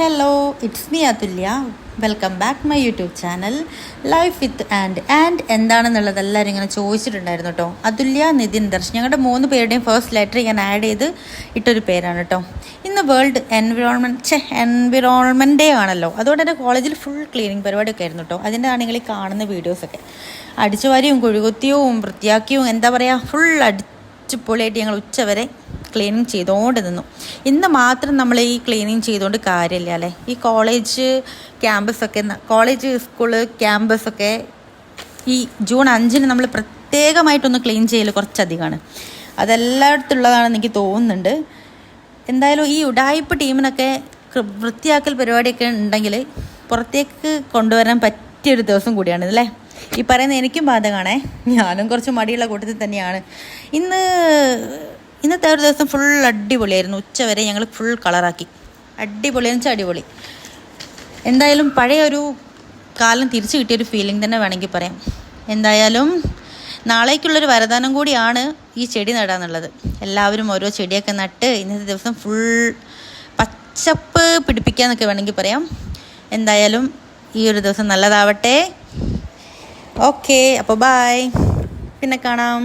Hello, it's me Athulya. Welcome back my YouTube channel life with and എന്താണെന്നുള്ളത് എല്ലാവരും ഇങ്ങനെ ചോദിച്ചിട്ടുണ്ടായിരുന്നു കേട്ടോ. അതുല്യ, നിതിൻ, ദർശ്, ഞങ്ങളുടെ 3 പേരുടെയും ഫസ്റ്റ് ലെറ്റർ ഞാൻ ആഡ് ചെയ്ത് ഇട്ടൊരു പേരാണ് കേട്ടോ. ഇന്ന് വേൾഡ് എൻവിറോൺമെൻറ്റ് ഡേ ആണല്ലോ. അതുകൊണ്ട് തന്നെ കോളേജിൽ ഫുൾ ക്ലീനിങ് പരിപാടിയൊക്കെ ആയിരുന്നു കേട്ടോ. അതിൻ്റെ ആണ് നിങ്ങൾ ഈ കാണുന്ന വീഡിയോസൊക്കെ. അടിച്ചുവാരിയും കുഴുകുത്തിയും വൃത്തിയാക്കിയും എന്താ പറയുക, ഫുൾ അടിച്ചുപൊളിയായിട്ട് ഞങ്ങൾ ഉച്ചവരെ ക്ലീനിങ് ചെയ്തുകൊണ്ട് നിന്നു. ഇന്ന് മാത്രം നമ്മൾ ഈ ക്ലീനിങ് ചെയ്തുകൊണ്ട് കാര്യമില്ല അല്ലേ. ഈ കോളേജ് ക്യാമ്പസൊക്കെ, കോളേജ് സ്കൂള് ക്യാമ്പസൊക്കെ ഈ ജൂൺ 5 നമ്മൾ പ്രത്യേകമായിട്ടൊന്ന് ക്ലീൻ ചെയ്യൽ കുറച്ചധികമാണ്. അതെല്ലായിടത്തുള്ളതാണെന്ന് എനിക്ക് തോന്നുന്നുണ്ട്. എന്തായാലും ഈ ഉഡായിപ്പ് ടീമിനൊക്കെ വൃത്തിയാക്കൽ പരിപാടിയൊക്കെ ഉണ്ടെങ്കിൽ പുറത്തേക്ക് കൊണ്ടുവരാൻ പറ്റിയൊരു ദിവസം കൂടിയാണ് അല്ലേ. ഈ പറയുന്ന എനിക്കും ബാധകമാണേ. ഞാനും കുറച്ച് മടിയുള്ള കൂട്ടത്തിൽ തന്നെയാണ്. ഇന്നത്തെ ഒരു ദിവസം ഫുൾ അടിപൊളിയായിരുന്നു. ഉച്ചവരെ ഞങ്ങൾ ഫുൾ കളറാക്കി. അടിപൊളിയെന്ന് വെച്ചാൽ അടിപൊളി. എന്തായാലും പഴയ ഒരു കാലം തിരിച്ചു കിട്ടിയൊരു ഫീലിംഗ് തന്നെ വേണമെങ്കിൽ പറയാം. എന്തായാലും നാളേക്കുള്ളൊരു വരദാനം കൂടിയാണ് ഈ ചെടി നടാന്നുള്ളത്. എല്ലാവരും ഓരോ ചെടിയൊക്കെ നട്ട് ഇന്നത്തെ ദിവസം ഫുൾ പച്ചപ്പ് പിടിപ്പിക്കാന്നൊക്കെ വേണമെങ്കിൽ പറയാം. എന്തായാലും ഈ ഒരു ദിവസം നല്ലതാവട്ടെ. ഓക്കെ, അപ്പോൾ ബായ്, പിന്നെ കാണാം.